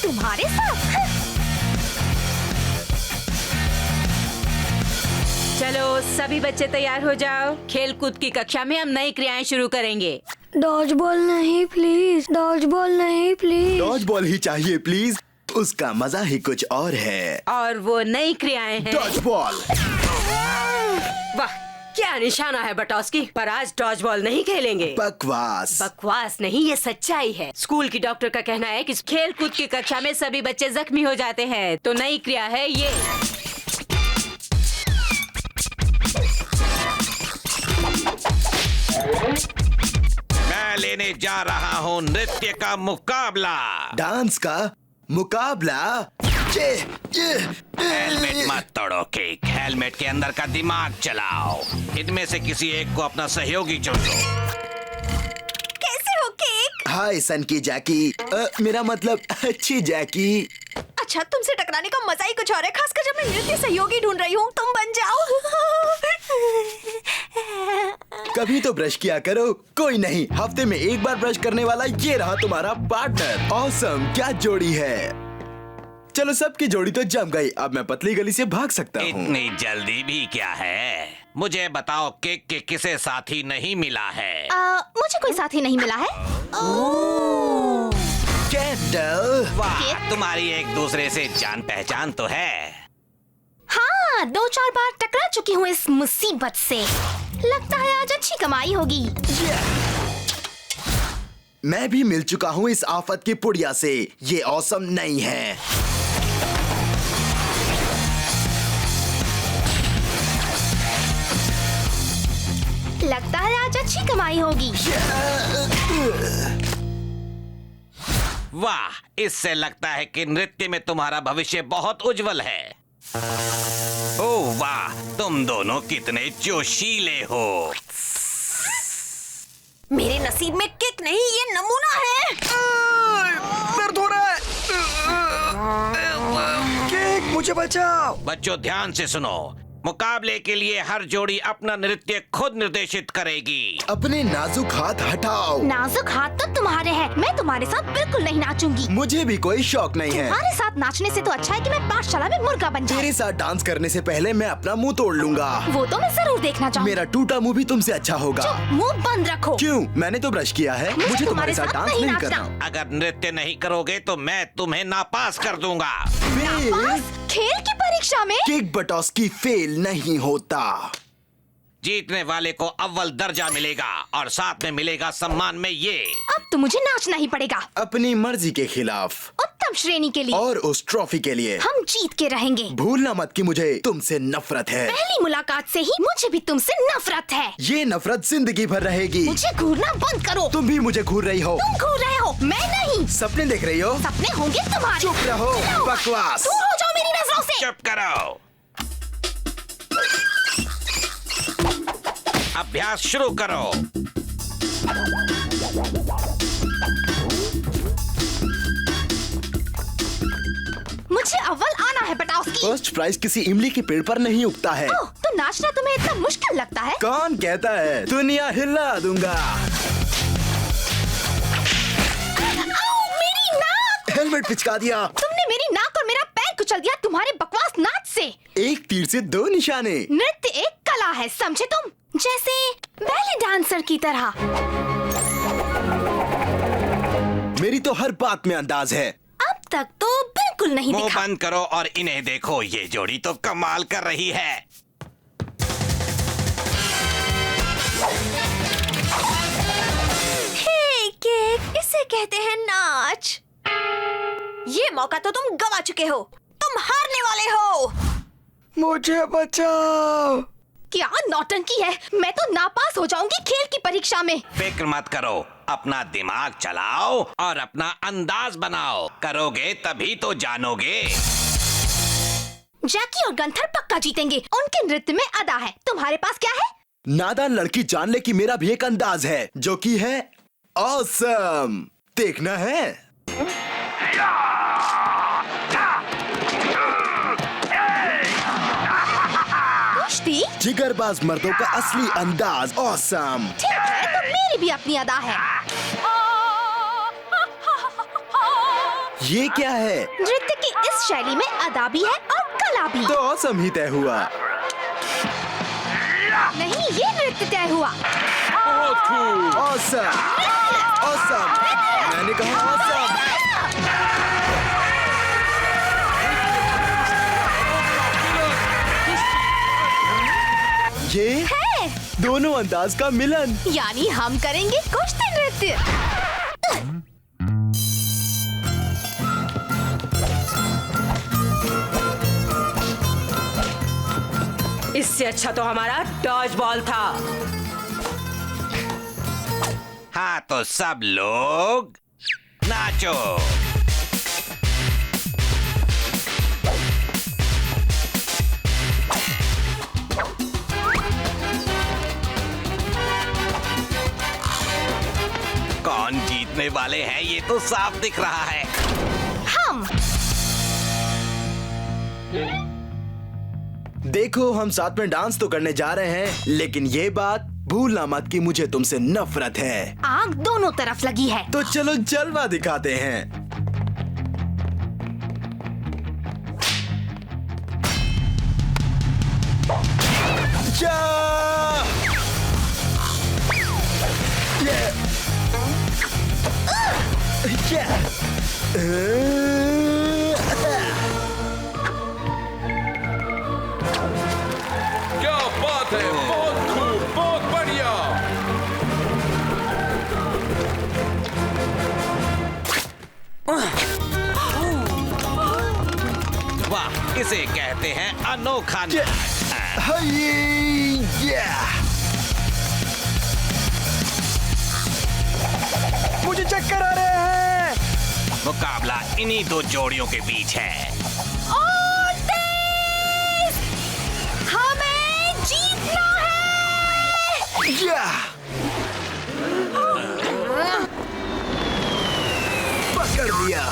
तुम्हारे साथ? चलो सभी बच्चे तैयार हो जाओ। खेल कूद की कक्षा में हम नई क्रियाएं शुरू करेंगे। डॉज बॉल नहीं प्लीज, डॉज बॉल नहीं प्लीज। डॉज बॉल ही चाहिए प्लीज, उसका मजा ही कुछ और है। और वो नई क्रियाएं हैं। Dodgeball. वाह, क्या निशाना है बटोस्की। पर आज डॉज बॉल नहीं खेलेंगे। बकवास। बकवास नहीं, ये सच्चाई है। स्कूल की डॉक्टर का कहना है कि खेल कूद की कक्षा में सभी बच्चे जख्मी हो जाते हैं, तो नई क्रिया है ये। मैं लेने जा रहा हूँ नृत्य का मुकाबला। डांस का मुकाबला। हेलमेट मत तोड़ो केक, हेलमेट के अंदर का दिमाग चलाओ। इनमें से किसी एक को अपना सहयोगी चुन लो। कैसे हो केक? हाय सन की जैकी। मेरा मतलब अच्छी जैकी। अच्छा, तुमसे टकराने का मजा ही कुछ और है, खासकर जब मैं नृत्य सहयोगी ढूंढ रही हूँ। तुम बन जाओ। कभी तो ब्रश किया करो। कोई नहीं, हफ्ते में एक बार ब्रश करने वाला ये रहा तुम्हारा पार्टनर। ऑसम, क्या जोड़ी है। चलो सबकी जोड़ी तो जम गई, अब मैं पतली गली से भाग सकता हूँ। इतनी जल्दी भी क्या है? मुझे बताओ केक के किसे साथी नहीं मिला है? मुझे कोई साथी नहीं मिला है। कैंडल। वाह, तुम्हारी एक दूसरे से जान पहचान तो है। हाँ, 2-4 बार टकरा चुकी हूँ इस मुसीबत से। लगता है आज अच्छी कमाई होगी। मैं भी मिल चुका हूँ इस आफत की पुड़िया से। ये ऑसम नहीं है। लगता है आज अच्छी कमाई होगी। वाह, इससे लगता है कि नृत्य में तुम्हारा भविष्य बहुत उज्जवल है। ओह वाह, तुम दोनों कितने जोशीले हो। मेरे नसीब में किक नहीं, ये नमूना है। दर्द हो रहा है। केक, मुझे बचाओ। बच्चों ध्यान से सुनो, मुकाबले के लिए हर जोड़ी अपना नृत्य खुद निर्देशित करेगी। अपने नाजुक हाथ हटाओ। नाजुक हाथ तो तुम्हारे हैं। मैं तुम्हारे साथ बिल्कुल नहीं नाचूंगी। मुझे भी कोई शौक नहीं है। तुम्हारे साथ नाचने से तो अच्छा है कि मैं पाठशाला में मुर्गा बन जाऊं। तेरे साथ डांस करने से पहले मैं अपना मुंह तोड़ लूंगा। वो तो मैं जरूर देखना चाहूँगी। मेरा टूटा मुंह भी तुमसे अच्छा होगा। मुंह बंद रखो। क्यों? मैंने तो ब्रश किया है। मुझे तुम्हारे साथ डांस नहीं करना। अगर नृत्य नहीं करोगे तो मैं तुम्हें नापास कर दूंगा। नापास? खेल की परीक्षा में? केक बटोस्की फेल नहीं होता। जीतने वाले को अव्वल दर्जा मिलेगा और साथ में मिलेगा सम्मान में ये। अब तो मुझे नाचना ही पड़ेगा। अपनी मर्जी के खिलाफ। उत्तम श्रेणी के लिए। और उस ट्रॉफी के लिए। हम जीत के रहेंगे। भूलना मत कि मुझे तुमसे नफरत है। पहली मुलाकात से ही मुझे भी तुमसे नफरत है। ये नफरत जिंदगी भर रहेगी। मुझे घूरना बंद करो। तुम भी मुझे घूर रही हो। तुम घूर रहे हो, मैं नहीं। सपने देख रही हो। सपने होंगे तुम्हारे। चुप रहो, बकवास। दूर हो जाओ मेरी नजरों से। चुप करो। अभ्यास शुरू करो। मुझे अव्वल आना है बटोस्की। फर्स्ट प्राइज किसी इमली के पेड़ पर नहीं उगता है। ओह, तो नाचना तुम्हें इतना मुश्किल लगता है? कौन कहता है? दुनिया हिला दूंगा। आओ, मेरी नाक। हेलमेट पिचका दिया। तुमने मेरी नाक और मेरा पैर कुचल दिया तुम्हारे बकवास नाच से। एक तीर से 2 निशाने। नृत्य एक कला है, समझे तुम? जैसे बैले डांसर की तरह। मेरी तो हर बात में अंदाज है। अब तक तो बिल्कुल नहीं मुंह दिखा। बंद करो और इन्हें देखो, ये जोड़ी तो कमाल कर रही है। हे केक, इसे कहते हैं नाच। ये मौका तो तुम गवा चुके हो। तुम हारने वाले हो। मुझे बचाओ। क्या नौटंकी है? मैं तो नापास हो जाऊंगी खेल की परीक्षा में। फिक्र मत करो, अपना दिमाग चलाओ और अपना अंदाज बनाओ। करोगे तभी तो जानोगे। जैकी और गंथर पक्का जीतेंगे। उनके नृत्य में अदा है। तुम्हारे पास क्या है? नादान लड़की जान ले कि मेरा भी एक अंदाज है, जो कि है ऑसम। देखना है। कुश्ती? जिगरबाज मर्दों का असली अंदाज ऑसम। ठीक है, तो मेरी भी अपनी अदा है। ये क्या है? नृत्य की इस शैली में अदा भी है और कला भी। तो ऑसम ही तय हुआ। नहीं, ये नृत्य तय हुआ। ऑसम, ऑसम, मैंने कहा ऑसम। ये है। दोनों अंदाज का मिलन। यानी हम करेंगे कुश्ती नृत्य। इससे अच्छा तो हमारा डॉज बॉल था। हाँ तो सब लोग नाचो। कौन जीतने वाले हैं ये तो साफ दिख रहा है। हम। देखो, हम साथ में डांस तो करने जा रहे हैं, लेकिन ये बात भूलना मत कि मुझे तुमसे नफरत है। आग दोनों तरफ लगी है। तो चलो जलवा दिखाते हैं। जा! क्या बात है, बहुत खूब, बहुत बढ़िया। वाह, इसे कहते हैं अनोखा नाच। मुझे चक्कर आ रहे हैं। मुकाबला इन्हीं दो जोड़ियों के बीच है। और तेज! हमें जीतना है। पकड़ लिया।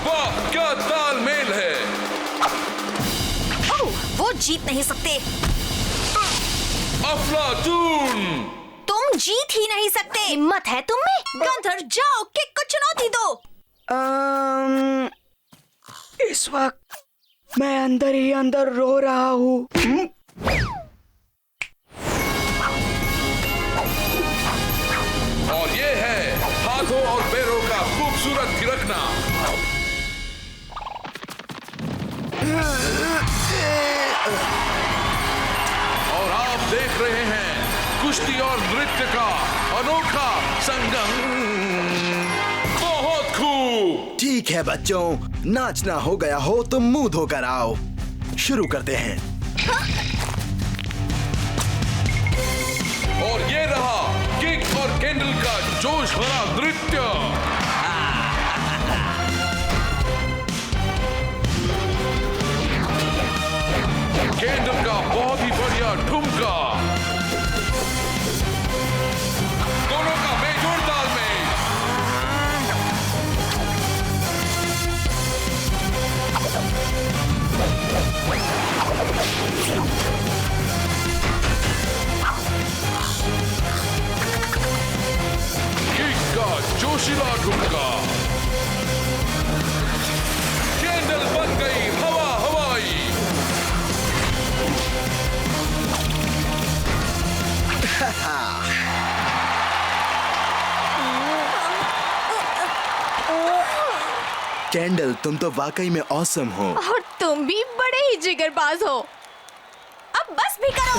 वाह, क्या तालमेल है। ओह, वो जीत नहीं सकते। अफलातून। तुम जीत ही नहीं सकते। हिम्मत है तुम में? गंधर, जाओ, किक को चुनौती दो। इस वक्त मैं अंदर ही अंदर रो रहा हूँ। और ये है हाथों और पैरों का खूबसूरत थिरकना। और आप देख रहे हैं कुश्ती और नृत्य का अनोखा संगम। बहुत खूब। ठीक है बच्चों, नाचना हो गया हो तो मुंह धोकर आओ। शुरू करते हैं। और ये रहा किक और कैंडल का जोश भरा नृत्य। कैंडल का बहुत ही बढ़िया ठुमका। दोनों का बेजोड़ तालमेल। किक का जोशीला ठुमका। कैंडल बन गई हवा हवाई। कैंडल, तुम तो वाकई में ऑसम हो। और तुम भी बड़े ही जिगरबाज हो। अब बस भी करो।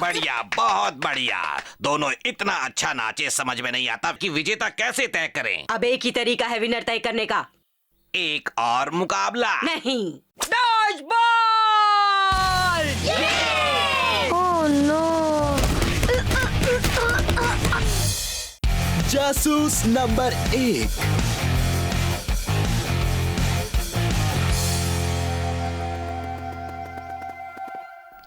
बढ़िया, बहुत बढ़िया। दोनों इतना अच्छा नाचे, समझ में नहीं आता कि विजेता कैसे तय करें। अब एक ही तरीका है विनर तय करने का। एक और मुकाबला। नहीं, डॉज बॉल। Oh no. जासूस नंबर 1।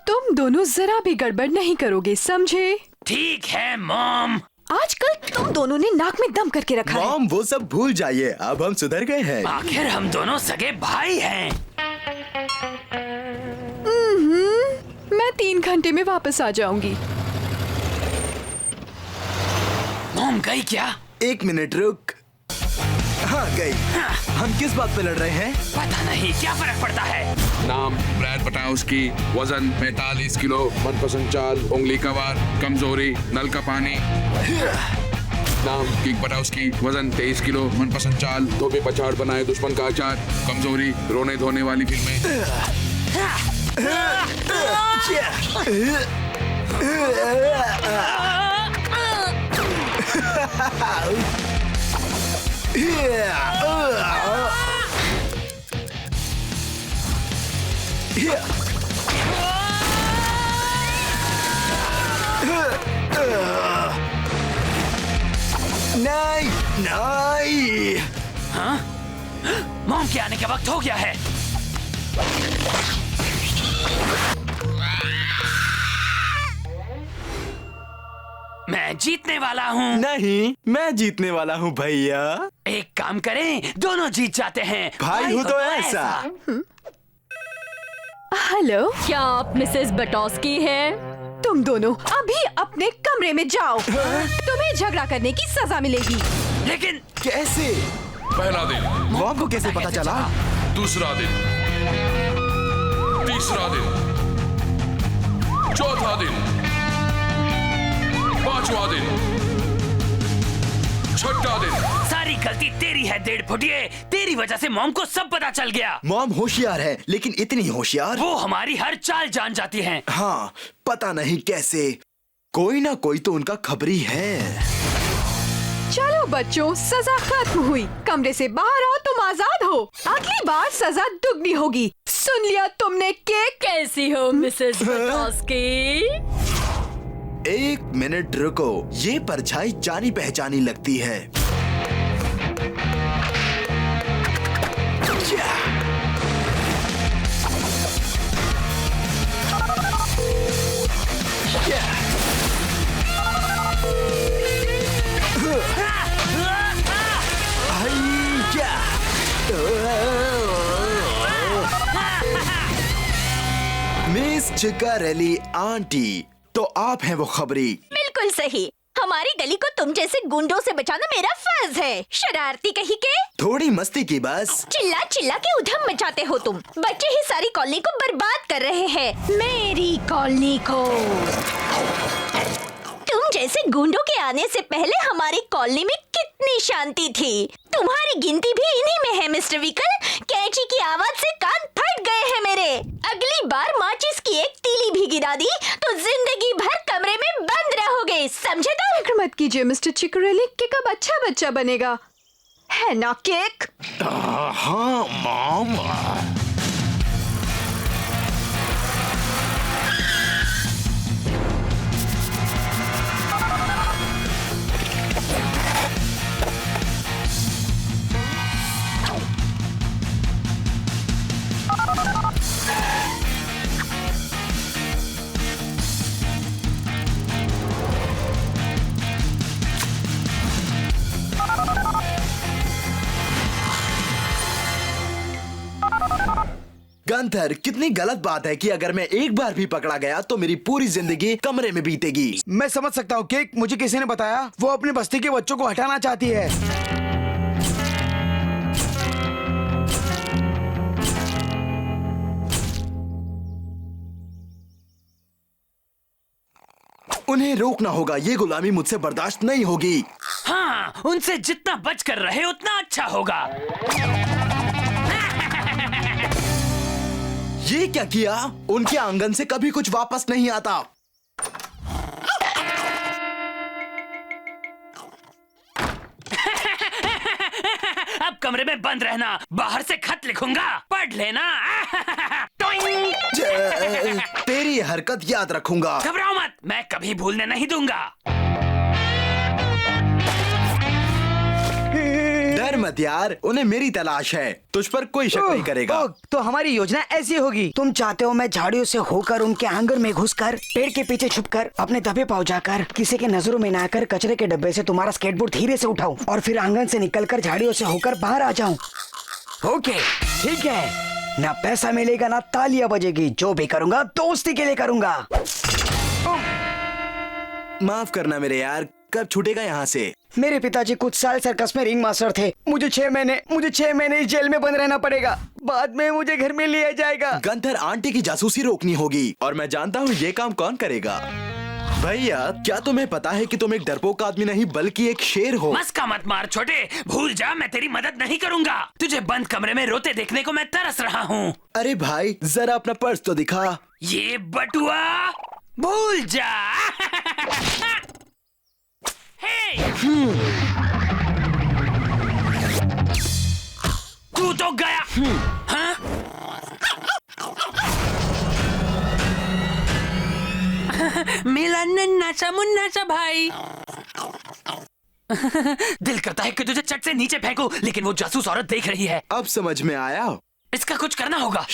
तुम दोनों जरा भी गड़बड़ नहीं करोगे, समझे? ठीक है मॉम, आजकल तुम दोनों ने नाक में दम करके रखा है। मॉम वो सब भूल जाइए, अब हम सुधर गए हैं। आखिर हम दोनों सगे भाई हैं। मैं 3 घंटे में वापस आ जाऊंगी। मॉम गई क्या? 1 मिनट रुक। हाँ गई। हम किस बात पे लड़ रहे हैं? पता नहीं, क्या फर्क पड़ता है? नाम ब्रैड बटाउस्की, वजन 45 किलो, मनपसंद चाल उंगली का वार, कमजोरी नल का पानी। नाम किक बटाउस्की, वजन 23 किलो, मनपसंद चाल धोबी पछाड़ बनाए दुश्मन का अचार, कमजोरी रोने धोने वाली फिल्में। नहीं नहीं। हाँ? मॉम के आने का वक्त हो गया है। मैं जीतने वाला हूँ। नहीं, मैं जीतने वाला हूँ भैया। एक काम करें, दोनों जीत जाते हैं। भाई हो तो ऐसा। हेलो, क्या आप मिसेस बटोस्की हैं? तुम दोनों अभी अपने कमरे में जाओ। तुम्हें झगड़ा करने की सजा मिलेगी। लेकिन कैसे? पहला दिन, मॉम को कैसे पता चला? दूसरा दिन, तीसरा दिन, चौथा दिन, 5वां दिन, 6ठा दिन। सारी गलती तेरी है डेढ़ फुटिए। तेरी वजह से मॉम को सब पता चल गया। मॉम होशियार है, लेकिन इतनी होशियार। वो हमारी हर चाल जान जाती हैं। हाँ, पता नहीं कैसे। कोई ना कोई तो उनका खबरी है। चलो बच्चों, सजा खत्म हुई। कमरे से बाहर आओ, तुम आजाद हो। अगली बार सजा दुगनी होगी। सुन लिया तुमने? केक कैसी हो मिसेस बटोस्की? 1 मिनट रुको, ये परछाई जानी पहचानी लगती है। मिस चिकारelli आंटी, तो आप हैं वो खबरी। बिल्कुल सही। हमारी गली को तुम जैसे गुंडों से बचाना मेरा फर्ज है। शरारती कहीं के। थोड़ी मस्ती की बस। चिल्ला चिल्ला के उधम मचाते हो तुम। बच्चे ही सारी कॉलोनी को बर्बाद कर रहे हैं। मेरी कॉलोनी को। तुम जैसे गुंडों के आने से पहले हमारी कॉलोनी में कितनी शांति थी। तुम्हारी गिनती भी इन्हीं में है मिस्टर विकल। कैंची की आवाज से कान फट गए हैं मेरे। अगली बार माचिस की एक तीली भी गिरा दी तो जिंदगी भर कमरे में बंद रहोगे, समझे? तो फिक्र मत कीजिए मिस्टर चिकारelli, केक अब अच्छा बच्चा बनेगा, है ना केक? हाँ मॉम। गंथर, कितनी गलत बात है कि अगर मैं एक बार भी पकड़ा गया तो मेरी पूरी जिंदगी कमरे में बीतेगी। मैं समझ सकता हूँ केक, मुझे किसी ने बताया वो अपनी बस्ती के बच्चों को हटाना चाहती है। उन्हें रोकना होगा, ये गुलामी मुझसे बर्दाश्त नहीं होगी। हाँ, उनसे जितना बच कर रहे उतना अच्छा होगा। ये क्या किया? उनके आंगन से कभी कुछ वापस नहीं आता। अब कमरे में बंद रहना, बाहर से खत लिखूंगा, पढ़ लेना। तेरी हरकत याद रखूंगा। घबराओ मत, मैं कभी भूलने नहीं दूंगा। डर मत यार, उन्हें मेरी तलाश है, तुझ पर कोई शक नहीं करेगा। तो हमारी योजना ऐसी होगी, तुम चाहते हो मैं झाड़ियों से होकर उनके आंगन में घुसकर पेड़ के पीछे छुपकर अपने दबे पाँव जाकर किसी के नजरों में ना आकर कचरे के डब्बे से तुम्हारा स्केटबोर्ड धीरे से उठाऊं और फिर आंगन से निकलकर झाड़ियों से होकर बाहर आ जाऊं। ओके ठीक है, ना पैसा मिलेगा ना तालियां बजेगी, जो भी करूंगा दोस्ती के लिए करूंगा। माफ करना मेरे यार, कब छूटेगा यहाँ से? मेरे पिताजी कुछ साल सर्कस में रिंग मास्टर थे। मुझे 6 महीने इस जेल में बंद रहना पड़ेगा, बाद में मुझे घर में लिया जाएगा। गंथर, आंटी की जासूसी रोकनी होगी और मैं जानता हूँ ये काम कौन करेगा। भैया, क्या तुम्हें पता है कि तुम एक डरपोक आदमी नहीं बल्कि एक शेर हो? मस्का मत मार छोटे, भूल जा मैं तेरी मदद नहीं करूंगा। तुझे बंद कमरे में रोते देखने को मैं तरस रहा हूँ। अरे भाई, जरा अपना पर्स तो दिखा। ये बटुआ भूल जा। तू तो गया। हाँ? मेरा नन्ना सा मुन्ना सा भाई। दिल करता है कि तुझे चट से नीचे फेंकूं, लेकिन वो जासूस औरत देख रही है। अब समझ में आया, इसका कुछ करना होगा।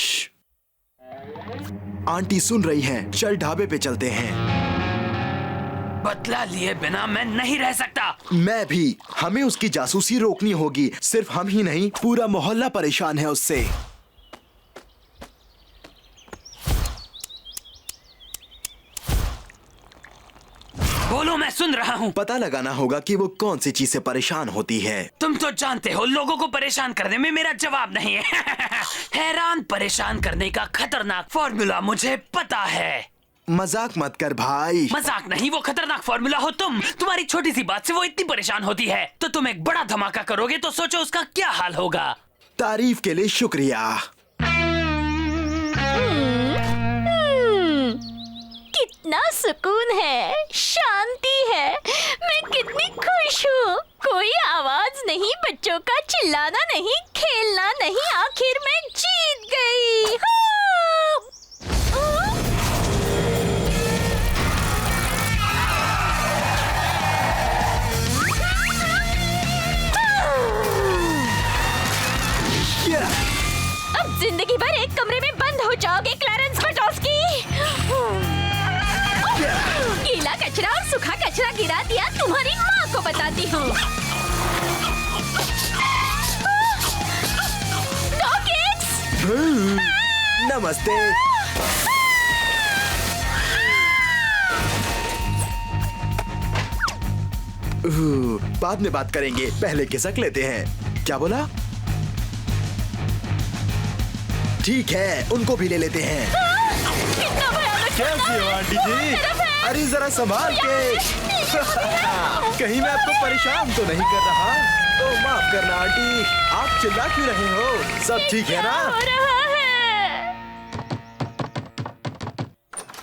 आंटी सुन रही हैं, चल ढाबे पे चलते हैं। बदला लिए बिना मैं नहीं रह सकता। मैं भी, हमें उसकी जासूसी रोकनी होगी। सिर्फ हम ही नहीं, पूरा मोहल्ला परेशान है उससे। बोलो, मैं सुन रहा हूँ। पता लगाना होगा कि वो कौन सी चीज से परेशान होती है। तुम तो जानते हो लोगों को परेशान करने में मेरा जवाब नहीं है। हैरान परेशान करने का खतरनाक फॉर्मूला मुझे पता है। मजाक मत कर भाई। मजाक नहीं, वो खतरनाक फॉर्मूला हो तुम। तुम्हारी छोटी सी बात से वो इतनी परेशान होती है, तो तुम एक बड़ा धमाका करोगे तो सोचो उसका क्या हाल होगा। तारीफ के लिए शुक्रिया। कितना सुकून है, शांति है, मैं कितनी खुश हूँ। कोई आवाज नहीं, बच्चों का चिल्लाना नहीं, खेलना नहीं, आखिर मैं जीत गई। अब जिंदगी भर एक कमरे में बंद हो जाओगे क्लैरेंस बटोस्की। गीला कचरा और सूखा कचरा गिरा दिया, तुम्हारी माँ को बताती हूँ। नमस्ते। बाद में बात करेंगे, पहले खिसक लेते हैं। क्या बोला? ठीक है, उनको भी ले लेते हैं। कैसी हो आंटी जी? अरे जरा संभाल के। कहीं मैं आपको परेशान तो नहीं कर रहा? तो माफ करना आंटी, आप चिल्ला क्यों रहे हो? सब ठीक है ना?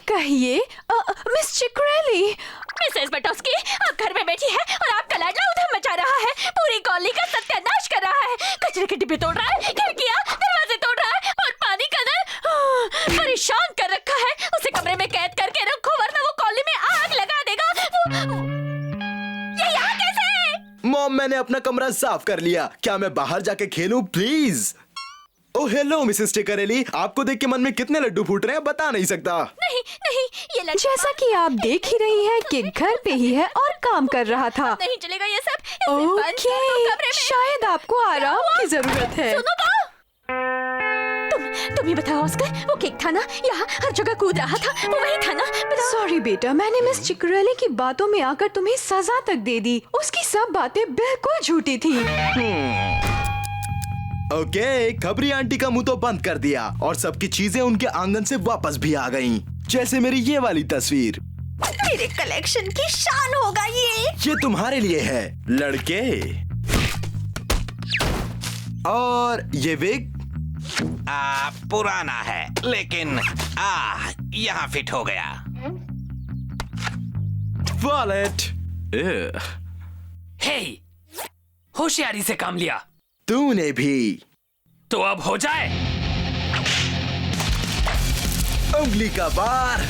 कहिए मिस चिकरेली। मिसेस बटोस्की, आप घर में बैठी है और आपका लाडला उधम मचा रहा है, पूरी कॉलोनी का सत्यानाश कर रहा है, कचरे के डिब्बे तोड़ रहा है, खिड़कियां दरवाजे तोड़ रहा है और पानी का नल परेशान कर रखा है। उसे कमरे में कैद करके रखो वरना वो कॉलोनी में आग लगा देगा। ये यहाँ कैसे है? मॉम, मैंने अपना कमरा साफ कर लिया, क्या मैं बाहर जाके खेलूं प्लीज? ओह हेलो मिसेस टिकरेली, आपको देख के मन में कितने लड्डू फूट रहे हैं बता नहीं सकता। नहीं नहीं, ये लड्डू जैसा कि आप देख ही रही हैं कि घर पे ही है और काम कर रहा था। नहीं चलेगा ये सब। इसे बंद कर दो कमरे में। शायद आपको आराम की जरूरत है। सुनो तो, तुम ही बताओ ऑस्कर, वो केक था ना, यहाँ हर जगह कूद रहा था, वो वही था ना? सॉरी बेटा, मैंने मिस चिकरेली की बातों में आकर तुम्हें सजा तक दे दी। उसकी सब बातें बिल्कुल झूठी थी। ओके, खबरी आंटी का मुंह तो बंद कर दिया और सबकी चीजें उनके आंगन से वापस भी आ गईं। जैसे मेरी ये वाली तस्वीर। मेरे कलेक्शन की शान होगा ये तुम्हारे लिए है लड़के। और ये विग पुराना है लेकिन यहाँ फिट हो गया। वॉलेट। हे, होशियारी से काम लिया। तूने भी। तो अब हो जाए। उंगली का बार।